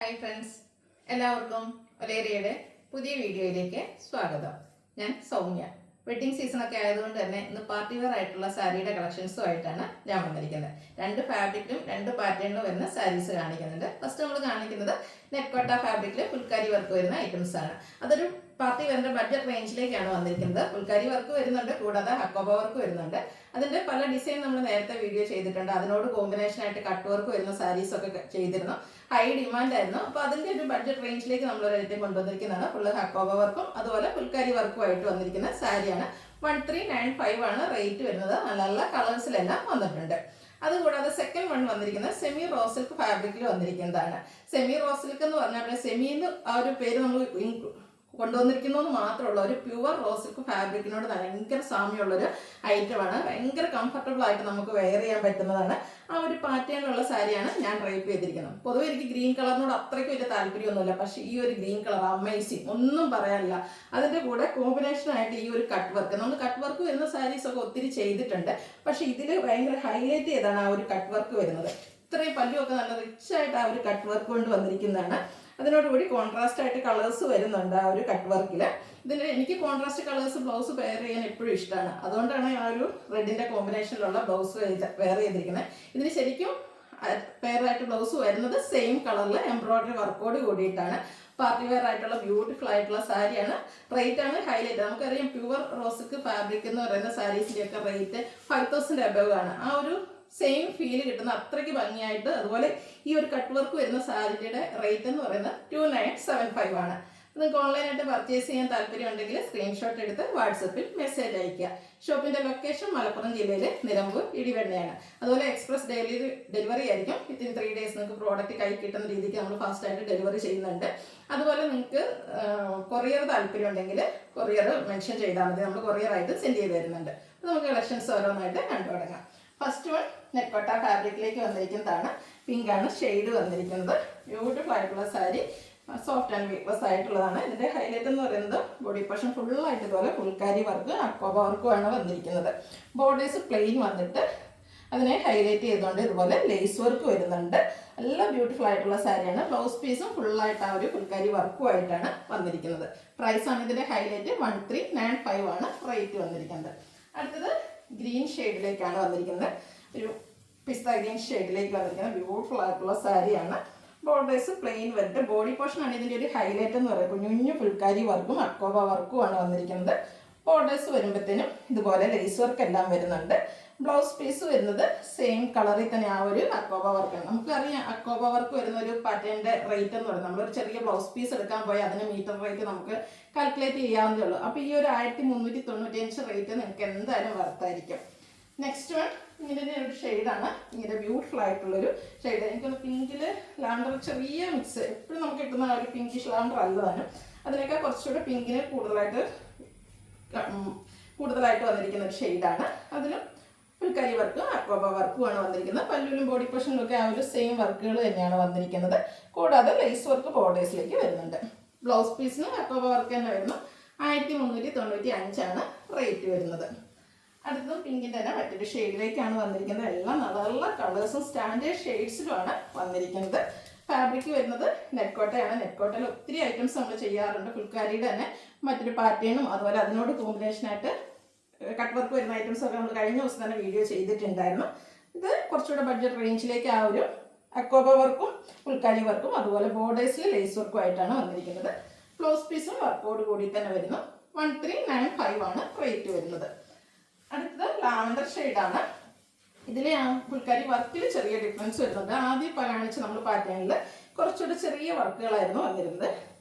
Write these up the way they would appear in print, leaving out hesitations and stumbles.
Hi friends, എല്ലാവർക്കും ഒലേറിയയുടെ പുതിയ വീഡിയോയിലേക്ക് സ്വാഗതം. ഞാൻ സൗമ്യ. വെഡ്ഡിംഗ് സീസണൊക്കെ ആയതുകൊണ്ട് തന്നെ ഇന്ന് പാർട്ടി വെയർ ആയിട്ടുള്ള സാരിയുടെ കളക്ഷൻസുമായിട്ടാണ് ഞാൻ വന്നിരിക്കുന്നത്. രണ്ട് ഫാബ്രിക്കിലും രണ്ട് പാറ്റേണിലും വരുന്ന സാരീസ് കാണിക്കുന്നുണ്ട്. ഫസ്റ്റ് നമ്മൾ കാണിക്കുന്നത് നെറ്റ് കോട്ട ഫാബ്രിക്കിൽ ഫുൾക്കാരി വർക്ക് വരുന്ന ഐറ്റംസ് ആണ്. അതൊരു പാർട്ടി വെയറിന്റെ ബഡ്ജറ്റ് റേഞ്ചിലേക്കാണ് വന്നിരിക്കുന്നത്. ഫുൾക്കാരി വർക്ക് വരുന്നുണ്ട്, കൂടാതെ ഹക്കോബ വർക്ക് വരുന്നുണ്ട്. അതിന്റെ പല ഡിസൈൻ നമ്മൾ നേരത്തെ വീഡിയോ ചെയ്തിട്ടുണ്ട്. അതിനോട് കോമ്പിനേഷൻ ആയിട്ട് കട്ട് വർക്ക് വരുന്ന സാരീസ് ഒക്കെ ചെയ്തിരുന്നു. ഹൈ ഡിമാൻഡ് ആയിരുന്നു. അപ്പോൾ അതിന്റെ ഒരു ബഡ്ജറ്റ് റേഞ്ചിലേക്ക് നമ്മൾ ഒരു ഐറ്റം കൊണ്ടുവന്നിരിക്കുന്നതാണ്. ഫുള്ള് ഹക്കോബ വർക്കും അതുപോലെ ഫുൾക്കാരി വർക്കും ആയിട്ട് വന്നിരിക്കുന്ന സാരിയാണ്. 1395 ആണ് റേറ്റ് വരുന്നത്. നല്ല നല്ല കളേഴ്സിലെല്ലാം വന്നിട്ടുണ്ട്. അതുകൂടാതെ സെക്കൻഡ് വൺ വന്നിരിക്കുന്നത് സെമി റോ സിൽക്ക് ഫാബ്രിക്കിൽ വന്നിരിക്കുന്നതാണ്. സെമി റോ സിൽക്ക് എന്ന് പറഞ്ഞാൽ സെമിന്ന് ആ ഒരു പേര് നമ്മൾ കൊണ്ടുവന്നിരിക്കുന്നത് മാത്രമുള്ള ഒരു പ്യുവർ റോ സിൽക്ക് ഫാബ്രിക്കിനോട് ഭയങ്കര സാമ്യമുള്ളൊരു ഐറ്റമാണ്. ഭയങ്കര കംഫർട്ടബിൾ ആയിട്ട് നമുക്ക് വെയർ ചെയ്യാൻ പറ്റുന്നതാണ്. ആ ഒരു പാറ്റേണിലുള്ള സാരിയാണ് ഞാൻ ഡ്രൈപ്പ് ചെയ്തിരിക്കുന്നത്. പൊതുവെ എനിക്ക് ഗ്രീൻ കളറിനോട് അത്രയ്ക്ക് വലിയ താല്പര്യമൊന്നുമില്ല, പക്ഷേ ഈ ഒരു ഗ്രീൻ കളർ അമേസിങ്, ഒന്നും പറയാനില്ല. അതിൻ്റെ കൂടെ കോമ്പിനേഷനായിട്ട് ഈ ഒരു കട്ട് വർക്ക്, നമ്മൾ കട്ട് വർക്ക് വരുന്ന സാരീസ് ഒക്കെ ഒത്തിരി ചെയ്തിട്ടുണ്ട്, പക്ഷേ ഇതിൽ ഭയങ്കര ഹൈലൈറ്റ് ചെയ്താണ് ആ ഒരു കട്ട് വർക്ക് വരുന്നത്. ഇത്രയും പല്ലുമൊക്കെ നല്ല റിച്ച് ആയിട്ട് ആ ഒരു കട്ട് വർക്ക് കൊണ്ട് വന്നിരിക്കുന്നതാണ്. അതിനോടുകൂടി കോൺട്രാസ്റ്റ് ആയിട്ട് കളേഴ്സ് വരുന്നുണ്ട് ആ ഒരു കട്ട് വർക്കിൽ. ഇതിൽ എനിക്ക് കോൺട്രാസ്റ്റ് കളേഴ്സ് ബ്ലൗസ് വെയർ ചെയ്യാൻ എപ്പോഴും ഇഷ്ടമാണ്. അതുകൊണ്ടാണ് ആ ഒരു റെഡിൻ്റെ കോമ്പിനേഷനിലുള്ള ബ്ലൗസ് വെയർ ചെയ്തിരിക്കുന്നത്. ഇതിന് ശരിക്കും പെയറായിട്ട് ബ്ലൗസ് വരുന്നത് സെയിം കളറിൽ എംബ്രോയിഡറി വർക്കോട് കൂടിയിട്ടാണ്. പാർട്ടി വെയർ ആയിട്ടുള്ള ബ്യൂട്ടിഫുൾ ആയിട്ടുള്ള സാരിയാണ്. റേറ്റ് ആണ് ഹൈലൈറ്റ്. നമുക്കറിയാം പ്യുവർ റോസിക്ക് ഫാബ്രിക് എന്ന് പറയുന്ന സാരീസിൻ്റെയൊക്കെ റേറ്റ് 5000 above ആണ്. ആ ഒരു സെയിം ഫീൽ കിട്ടുന്ന അത്രയ്ക്ക് ഭംഗിയായിട്ട്. അതുപോലെ ഈ ഒരു കട്ട് വർക്ക് വരുന്ന സാരിയുടെ റേറ്റ് എന്ന് പറയുന്നത് 2975 ആണ്. നിങ്ങൾക്ക് ഓൺലൈനായിട്ട് പർച്ചേസ് ചെയ്യാൻ താല്പര്യം ഉണ്ടെങ്കിൽ സ്ക്രീൻഷോട്ട് എടുത്ത് വാട്സപ്പിൽ മെസ്സേജ് അയയ്ക്കുക. ഷോപ്പിന്റെ ലൊക്കേഷൻ മലപ്പുറം ജില്ലയിലെ നിലമ്പൂർ ഇടിവെണ്ണയാണ്. അതുപോലെ എക്സ്പ്രസ് ഡെലിവറി ആയിരിക്കും. വിത്തിൻ 3 days നിങ്ങൾക്ക് പ്രോഡക്റ്റ് കൈ കിട്ടുന്ന രീതിക്ക് നമ്മൾ ഫാസ്റ്റായിട്ട് ഡെലിവറി ചെയ്യുന്നുണ്ട്. അതുപോലെ നിങ്ങൾക്ക് കൊറിയർ താല്പര്യം ഉണ്ടെങ്കിൽ കൊറിയർ മെൻഷൻ ചെയ്താൽ മതി, നമ്മൾ കൊറിയറായിട്ട് സെൻഡ് ചെയ്ത് തരുന്നുണ്ട്. അപ്പോൾ നമുക്ക് കളക്ഷൻസ് ഓരോന്നായിട്ട് കണ്ടു തുടങ്ങാം. ഫസ്റ്റ് വൺ നെറ്റ് കോട്ട ഫാബ്രിക്കിലേക്ക് വന്നിരിക്കുന്നതാണ്. പിങ്ക് ആണ് ഷെയ്ഡ് വന്നിരിക്കുന്നത്. ബ്യൂട്ടിഫുൾ ആയിട്ടുള്ള സാരി, സോഫ്റ്റ് ആൻഡ് വെയ്റ്റ്ലെസ് ആയിട്ടുള്ളതാണ്. ഇതിന്റെ ഹൈലൈറ്റ് എന്ന് പറയുന്നത് ബോഡി പോർഷൻ ഫുള്ളായിട്ട് ഇതുപോലെ ഫുൾക്കാരി വർക്ക് അക്കോബ വർക്കുമാണ് വന്നിരിക്കുന്നത്. ബോർഡേഴ്സ് പ്ലെയിൻ വന്നിട്ട് അതിനെ ഹൈലൈറ്റ് ചെയ്തുകൊണ്ട് ഇതുപോലെ ലേസ് വർക്ക് വരുന്നുണ്ട്. നല്ല ബ്യൂട്ടിഫുൾ ആയിട്ടുള്ള സാരിയാണ്. ബ്ലൗസ് പീസും ഫുള്ളായിട്ട് ആ ഒരു ഫുൾക്കാരി വർക്കുമായിട്ടാണ് വന്നിരിക്കുന്നത്. പ്രൈസാണ് ഇതിന്റെ ഹൈലൈറ്റ് 1395 ആണ് റേറ്റ് വന്നിരിക്കുന്നത്. അടുത്തത് ഗ്രീൻ ഷെയ്ഡിലേക്കാണ് വന്നിരിക്കുന്നത്. ഒരു പിസ്ത ഗ്രീൻ ഷെയ്ഡിലേക്ക് വന്നിരിക്കുന്നത് ബ്യൂട്ടിഫുൾ ആയിട്ടുള്ള സാരിയാണ്. ബോർഡേഴ്സ് പ്ലെയിൻ വന്നിട്ട് ബോഡി പോർഷൻ ആണ് ഇതിൻ്റെ ഒരു ഹൈലൈറ്റ് എന്ന് പറയുന്നത്. കുഞ്ഞു ഫുൾക്കാരി വർക്കും അക്കോബ വർക്കും ആണ് വന്നിരിക്കുന്നത്. ബോർഡേഴ്സ് വരുമ്പോഴത്തേനും ഇതുപോലെ ലേസ് വർക്ക് എല്ലാം വരുന്നുണ്ട്. ബ്ലൗസ് പീസ് വരുന്നത് സെയിം കളറിൽ തന്നെ ആ ഒരു അക്കോബ വർക്കാണ്. നമുക്കറിയാം അക്കോബ വർക്ക് വരുന്ന ഒരു പാറ്റേണിന്റെ റേറ്റ് എന്ന് പറയുന്നത് നമ്മളൊരു ചെറിയ ബ്ലൗസ് പീസ് എടുക്കാൻ പോയി അതിന് മീറ്റർ റേറ്റ് നമുക്ക് കാൽക്കുലേറ്റ് ചെയ്യാവുന്നതേ ഉള്ളൂ. അപ്പോൾ ഈ ഒരു 1395 റേറ്റ് നിങ്ങൾക്ക് എന്തായാലും വർത്തായിരിക്കും. നെക്സ്റ്റ് വൺ ഇങ്ങനെ ഒരു ഷെയ്ഡാണ്. ഇങ്ങനെ ബ്യൂട്ടിഫുൾ ആയിട്ടുള്ളൊരു ഷെയ്ഡ്. എനിക്കൊന്ന് പിങ്കിൽ ലാണ്ടർ ചെറിയ മിക്സ് എപ്പോഴും നമുക്ക് കിട്ടുന്ന ഒരു പിങ്കിഷ് ലാണ്ടർ അല്ലതാണ്. അതിനേക്കാൾ കുറച്ചുകൂടെ പിങ്കിന് കൂടുതലായിട്ട് വന്നിരിക്കുന്ന ഒരു ഷെയ്ഡാണ്. അതിലും ഫുൾക്കാരി വർക്കും അക്കോബ വർക്കുമാണ് വന്നിരിക്കുന്നത്. പല്ലുവിലും ബോഡി പോർഷനിലൊക്കെ ആ ഒരു സെയിം വർക്കുകൾ തന്നെയാണ് വന്നിരിക്കുന്നത്. കൂടാതെ ലേസ് വർക്ക് ബോർഡേഴ്സിലേക്ക് വരുന്നുണ്ട്. ബ്ലൗസ് പീസിന് അക്കോബ വർക്ക് തന്നെ വരുന്നു. 1395 ആണ് റേറ്റ് വരുന്നത്. അടുത്തതും പിങ്കിൻ്റെ തന്നെ മറ്റൊരു ഷെയ്ഡിലേക്കാണ് വന്നിരിക്കുന്നത്. എല്ലാം നല്ല നല്ല കളേഴ്സും സ്റ്റാൻഡേർഡ് ഷെയ്ഡ്സിലുമാണ് വന്നിരിക്കുന്നത്. ഫാബ്രിക് വരുന്നത് നെറ്റ് കോട്ടയാണ്. നെറ്റ് കോട്ടയിൽ ഒത്തിരി ഐറ്റംസ് നമ്മൾ ചെയ്യാറുണ്ട്. ഫുൾക്കാരിയുടെ തന്നെ മറ്റൊരു പാറ്റേണും അതുപോലെ അതിനോട് കോമ്പിനേഷനായിട്ട് കട്ട് വർക്ക് വരുന്ന ഐറ്റംസ് ഒക്കെ നമ്മൾ കഴിഞ്ഞ ദിവസം തന്നെ വീഡിയോ ചെയ്തിട്ടുണ്ടായിരുന്നു. ഇത് കുറച്ചുകൂടെ ബഡ്ജറ്റ് റേഞ്ചിലേക്ക് ആ ഒരു അക്കോബ വർക്കും ഫുൾക്കാരി വർക്കും അതുപോലെ ബോർഡേഴ്സിൽ ലേസ് വർക്കും ആയിട്ടാണ് വന്നിരിക്കുന്നത്. ബ്ലൗസ് പീസും വർക്കോട് കൂടി തന്നെ വരുന്നു. 1395 ആണ് റേറ്റ് വരുന്നത്. അടുത്തത് ലാവൻഡർ ഷെയ്ഡാണ്. ഇതിൽ ഫുൾക്കാരി വർക്കിൽ ചെറിയ ഡിഫറൻസ് വരുന്നുണ്ട്. ആദ്യം കാണിച്ച് നമ്മൾ പാറ്റേണിൽ കുറച്ചുകൂടെ ചെറിയ വർക്കുകളായിരുന്നു വന്നിരുന്നത്.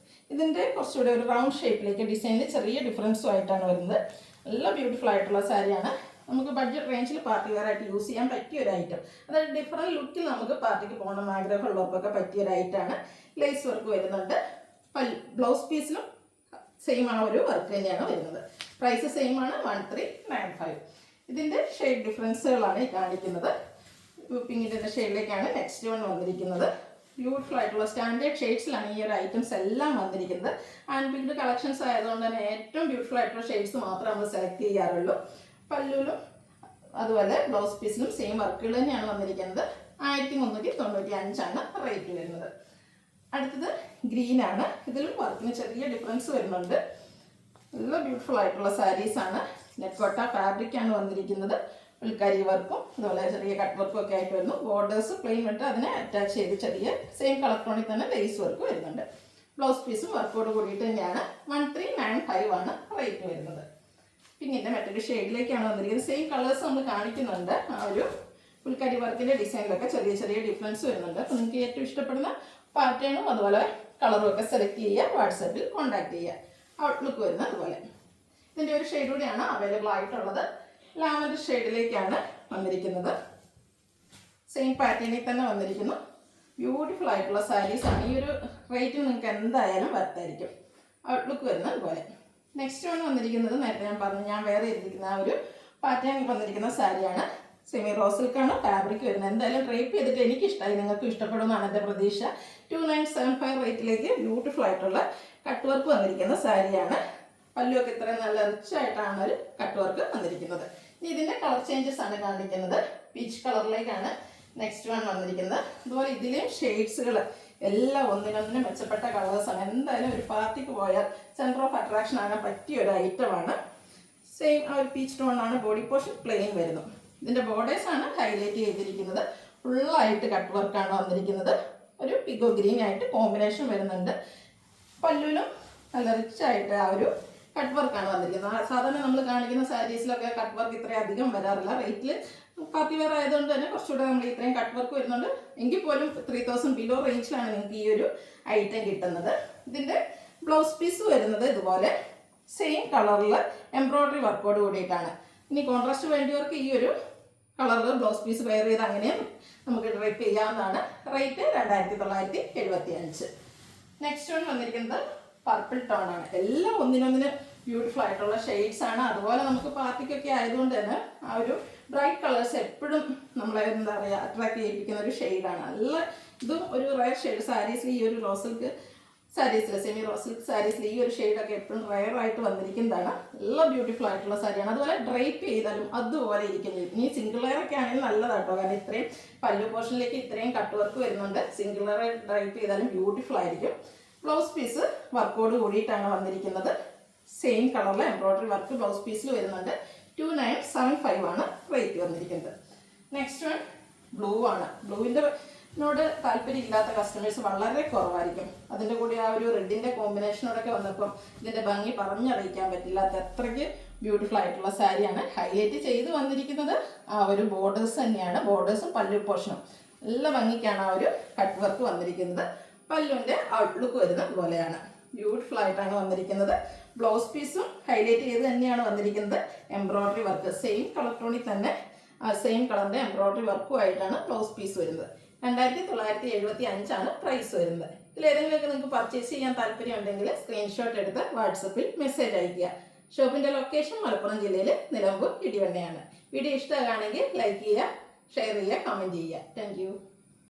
ഇതിൻ്റെ കുറച്ചുകൂടെ ഒരു റൗണ്ട് ഷേപ്പിലേക്ക് ഡിസൈനിൽ ചെറിയ ഡിഫറൻസും ആയിട്ടാണ് വരുന്നത്. നല്ല ബ്യൂട്ടിഫുൾ ആയിട്ടുള്ള സാരിയാണ്. നമുക്ക് ബഡ്ജറ്റ് റേഞ്ചിൽ പാർട്ടി വെയർ ആയിട്ട് യൂസ് ചെയ്യാൻ പറ്റിയ ഒരു ഐറ്റം. അതായത് ഡിഫറെൻറ്റ് ലുക്കിൽ നമുക്ക് പാർട്ടിക്ക് പോകണം ആഗ്രഹമുള്ളവർക്കൊക്കെ പറ്റിയ ഒരു ഐറ്റമാണ്. ലേസ് വർക്ക് വരുന്നുണ്ട്. ബ്ലൗസ് പീസിലും സെയിം ആ ഒരു വർക്ക് തന്നെയാണ് വരുന്നത്. പ്രൈസ് സെയിം ആണ് 1395. ഇതിൻ്റെ ഷെയ്ഡ് ഡിഫറൻസുകളാണ് ഈ കാണിക്കുന്നത്. പിങ്കിൻ്റെ ഷെയ്ഡിലേക്കാണ് നെക്സ്റ്റ് വൺ വന്നിരിക്കുന്നത്. ബ്യൂട്ടിഫുൾ ആയിട്ടുള്ള സ്റ്റാൻഡേർഡ് ഷെയ്ഡ്സിലാണ് ഈ ഒരു ഐറ്റംസ് എല്ലാം വന്നിരിക്കുന്നത്. ആൻഡ് പിങ്ക് കളക്ഷൻസ് ആയതുകൊണ്ട് തന്നെ ഏറ്റവും ബ്യൂട്ടിഫുൾ ആയിട്ടുള്ള ഷെയ്ഡ്സ് മാത്രമേ നമ്മൾ സെലക്ട് ചെയ്യാറുള്ളൂ. പല്ലുവിലും അതുപോലെ ബ്ലൗസ് പീസിലും സെയിം വർക്കുകൾ തന്നെയാണ് വന്നിരിക്കുന്നത്. 1395 ആണ് റേറ്റ് വരുന്നത്. അടുത്തത് ഗ്രീനാണ്. ഇതിലും വർക്കിന് ചെറിയ ഡിഫറൻസ് വരുന്നുണ്ട്. നല്ല ബ്യൂട്ടിഫുൾ ആയിട്ടുള്ള സാരീസാണ്. നെറ്റ്കോട്ട ഫാബ്രിക്കാണ് വന്നിരിക്കുന്നത്. ഉൾക്കരി വർക്കും അതുപോലെ ചെറിയ കട്ട് വർക്കും ഒക്കെ ആയിട്ട് വരുന്നു. ബോർഡേഴ്സ് പ്ലെയിൻ വിട്ട് അതിനെ അറ്റാച്ച് ചെയ്ത് ചെറിയ സെയിം കളർ ടോണിൽ തന്നെ ലേസ് വർക്ക് വരുന്നുണ്ട്. ബ്ലൗസ് പീസും വർക്കോട് കൂടിയിട്ട് തന്നെയാണ്. 1395 ആണ് റേറ്റ് വരുന്നത്. പിന്നീട് മറ്റൊരു ഷെയ്ഡിലേക്കാണ് വന്നിരിക്കുന്നത്. സെയിം കളേഴ്സ് നമ്മൾ കാണിക്കുന്നുണ്ട്. ആ ഒരു ഫുൾക്കരി വർക്കിൻ്റെ ഡിസൈനിലൊക്കെ ചെറിയ ചെറിയ ഡിഫറൻസ് വരുന്നുണ്ട്. അപ്പോൾ നിങ്ങൾക്ക് ഏറ്റവും ഇഷ്ടപ്പെടുന്ന പാറ്റേണും അതുപോലെ കളറും ഒക്കെ സെലക്ട് ചെയ്യുക. വാട്സാപ്പിൽ കോൺടാക്ട് ചെയ്യുക. ഔട്ട്ലുക്ക് വരുന്നത് അതുപോലെ. ഇതിൻ്റെ ഒരു ഷെയ്ഡ് കൂടിയാണ് അവൈലബിൾ ആയിട്ടുള്ളത്. ലാവൻഡർ ഷെയ്ഡിലേക്കാണ് വന്നിരിക്കുന്നത്. സെയിം പാറ്റേണിൽ തന്നെ വന്നിരിക്കുന്നു. ബ്യൂട്ടിഫുൾ ആയിട്ടുള്ള സാരീസാണ്. ഈ ഒരു റേറ്റിൽ നിങ്ങൾക്ക് എന്തായാലും വർത്തായിരിക്കും. ഔട്ട്ലുക്ക് വരുന്നത് അതുപോലെ. നെക്സ്റ്റ് വൺ വന്നിരിക്കുന്നത് നേരത്തെ ഞാൻ വേറെ ചെയ്തിരിക്കുന്ന ആ ഒരു പാറ്റേൺ വന്നിരിക്കുന്ന സാരിയാണ്. സെമി റോ സിൽക്കാണ് ഫാബ്രിക് വരുന്നത്. എന്തായാലും ഡ്രേപ്പ് ചെയ്തിട്ട് എനിക്ക് ഇഷ്ടമായി, നിങ്ങൾക്ക് ഇഷ്ടപ്പെടുമെന്നാണ് എൻ്റെ പ്രതീക്ഷ. 2975 റേറ്റിലേക്ക് ബ്യൂട്ടിഫുൾ ആയിട്ടുള്ള കട്ട് വർക്ക് വന്നിരിക്കുന്ന സാരിയാണ്. പല്ലുമൊക്കെ ഇത്രയും നല്ല റിച്ച് ആയിട്ടാണ് ഒരു കട്ട് വർക്ക് വന്നിരിക്കുന്നത്. ഇനി ഇതിൻ്റെ കളർ ചേഞ്ചസ് ആണ് കാണിക്കുന്നത്. പീച്ച് കളറിലേക്കാണ് നെക്സ്റ്റ് വൺ വന്നിരിക്കുന്നത്. അതുപോലെ ഇതിലെയും ഷെയ്ഡ്സുകൾ എല്ലാം ഒന്നിനൊന്നിനും മെച്ചപ്പെട്ട കളേഴ്സാണ്. എന്തായാലും ഒരു പാർട്ടിക്ക് പോയാൽ സെൻറ്റർ ഓഫ് അട്രാക്ഷൻ ആകാൻ പറ്റിയ ഒരു ഐറ്റമാണ്. സെയിം ആ ഒരു പീച്ച് ടോണാണ്. ബോഡി പോർഷൻ പ്ലെയിൻ വരുന്നു. ഇതിൻ്റെ ബോർഡേഴ്സാണ് ഹൈലൈറ്റ് ചെയ്തിരിക്കുന്നത്. ഫുള്ളായിട്ട് കട്ട് വർക്കാണ് വന്നിരിക്കുന്നത്. ഒരു പിഗോ ഗ്രീൻ ആയിട്ട് കോമ്പിനേഷൻ വരുന്നുണ്ട്. പല്ലുവിലും നല്ല റിച്ച് ആയിട്ട് ആ ഒരു കട്ട് വർക്കാണ് വന്നിരിക്കുന്നത്. സാധാരണ നമ്മൾ കാണിക്കുന്ന സാരീസിലൊക്കെ കട്ട് വർക്ക് ഇത്രയും അധികം വരാറില്ല. റേറ്റിൽ പാർട്ടി വെയർ ആയതുകൊണ്ട് തന്നെ കുറച്ചുകൂടെ നമ്മൾ ഇത്രയും കട്ട് വർക്ക് വരുന്നുണ്ട്. എങ്കിൽ പോലും 3000 ബിലോ റേഞ്ചിലാണ് നിങ്ങൾക്ക് ഈ ഒരു ഐറ്റം കിട്ടുന്നത്. ഇതിൻ്റെ ബ്ലൗസ് പീസ് വരുന്നത് ഇതുപോലെ സെയിം കളറിൽ എംബ്രോയ്ഡറി വർക്കോട് കൂടിയിട്ടാണ്. ഇനി കോൺട്രാസ്റ്റ് വേണ്ടിയവർക്ക് ഈ ഒരു കളറിൽ ബ്ലൗസ് പീസ് വെയർ ചെയ്ത് അങ്ങനെ നമുക്ക് ഡ്രൈപ്പ് ചെയ്യാവുന്നതാണ്. റേറ്റ് 2975. നെക്സ്റ്റ് വൺ വന്നിരിക്കുന്നത് പർപ്പിൾ ടോൺ ആണ്. എല്ലാം ഒന്നിനൊന്നിന് ബ്യൂട്ടിഫുൾ ആയിട്ടുള്ള ഷെയ്ഡ്സ് ആണ്. അതുപോലെ നമുക്ക് പാർട്ടിക്കൊക്കെ ആയതുകൊണ്ട് തന്നെ ആ ഒരു ബ്രൈറ്റ് കളേഴ്സ് എപ്പോഴും നമ്മളെ എന്താ പറയുക അട്രാക്ട് ചെയ്യിപ്പിക്കുന്ന ഒരു ഷെയ്ഡാണ്. നല്ല ഇതും ഒരു റയർ ഷെയ്ഡ്. സാരീസിൽ ഈ ഒരു റോ സിൽക്ക് സാരീസിൽ സെമി റോ സിൽക്ക് സാരീസിൽ ഈ ഒരു ഷെയ്ഡൊക്കെ എപ്പോഴും റയർ ആയിട്ട് വന്നിരിക്കുന്നതാണ്. നല്ല ബ്യൂട്ടിഫുൾ ആയിട്ടുള്ള സാരിയാണ്. അതുപോലെ ഡ്രൈപ്പ് ചെയ്താലും അതുപോലെ ഇരിക്കുന്നത്. ഇനി സിംഗിൾ ലെയർ ഒക്കെ ആണെങ്കിൽ നല്ലതാട്ടോ. കാരണം ഇത്രയും പല്ലു പോർഷനിലേക്ക് ഇത്രയും കട്ട് വർക്ക് വരുന്നുണ്ട്. സിംഗിൾ ലെയർ ഡ്രൈപ്പ് ചെയ്താലും ബ്യൂട്ടിഫുൾ ആയിരിക്കും. ബ്ലൗസ് പീസ് വർക്കോട് കൂടിയിട്ടാണ് വന്നിരിക്കുന്നത്. സെയിം കളറിൽ എംബ്രോയ്ഡറി വർക്ക് ബ്ലൗസ് പീസിൽ വരുന്നുണ്ട്. 2975 ആണ് റേറ്റ് വന്നിരിക്കുന്നത്. നെക്സ്റ്റ് വൺ ബ്ലൂ ആണ്. ബ്ലൂവിനോട് താല്പര്യം ഇല്ലാത്ത കസ്റ്റമേഴ്സ് വളരെ കുറവായിരിക്കും. അതിൻ്റെ കൂടെ ആ ഒരു റെഡിൻ്റെ കോമ്പിനേഷനോടൊക്കെ വന്നപ്പം ഇതിൻ്റെ ഭംഗി പറഞ്ഞറിയിക്കാൻ പറ്റില്ലാത്ത അത്രയ്ക്ക് ബ്യൂട്ടിഫുൾ ആയിട്ടുള്ള സാരിയാണ്. ഹൈലൈറ്റ് ചെയ്ത് വന്നിരിക്കുന്നത് ആ ഒരു ബോർഡേഴ്സ് തന്നെയാണ്. ബോർഡേഴ്സും പല്ലു പോർഷനും നല്ല ഭംഗിക്കാണ് ആ ഒരു കട്ട് വർക്ക് വന്നിരിക്കുന്നത്. പല്ലുവിൻ്റെ ഔട്ട്ലുക്ക് വരുന്നത് പോലെയാണ്. ബ്യൂട്ടിഫുൾ ആയിട്ടാണ് വന്നിരിക്കുന്നത്. ബ്ലൗസ് പീസും ഹൈലൈറ്റ് ചെയ്ത് തന്നെയാണ് വന്നിരിക്കുന്നത്. എംബ്രോയ്ഡറി വർക്ക് സെയിം കളർ ടോണിൽ തന്നെ സെയിം കളറിൻ്റെ എംബ്രോയ്ഡറി വർക്കുമായിട്ടാണ് ബ്ലൗസ് പീസ് വരുന്നത്. 2975 ആണ് പ്രൈസ് വരുന്നത്. ഇതിലേതെങ്കിലുമൊക്കെ നിങ്ങൾക്ക് പർച്ചേസ് ചെയ്യാൻ താല്പര്യം ഉണ്ടെങ്കിൽ സ്ക്രീൻഷോട്ട് എടുത്ത് വാട്സപ്പിൽ മെസ്സേജ് അയയ്ക്കുക. ഷോപ്പിൻ്റെ ലൊക്കേഷൻ മലപ്പുറം ജില്ലയിൽ നിലമ്പൂർ ഇടിവണ്ണയാണ്. വീഡിയോ ഇഷ്ടമാണെങ്കിൽ ലൈക്ക് ചെയ്യുക, ഷെയർ ചെയ്യുക, കമൻറ്റ് ചെയ്യുക. താങ്ക്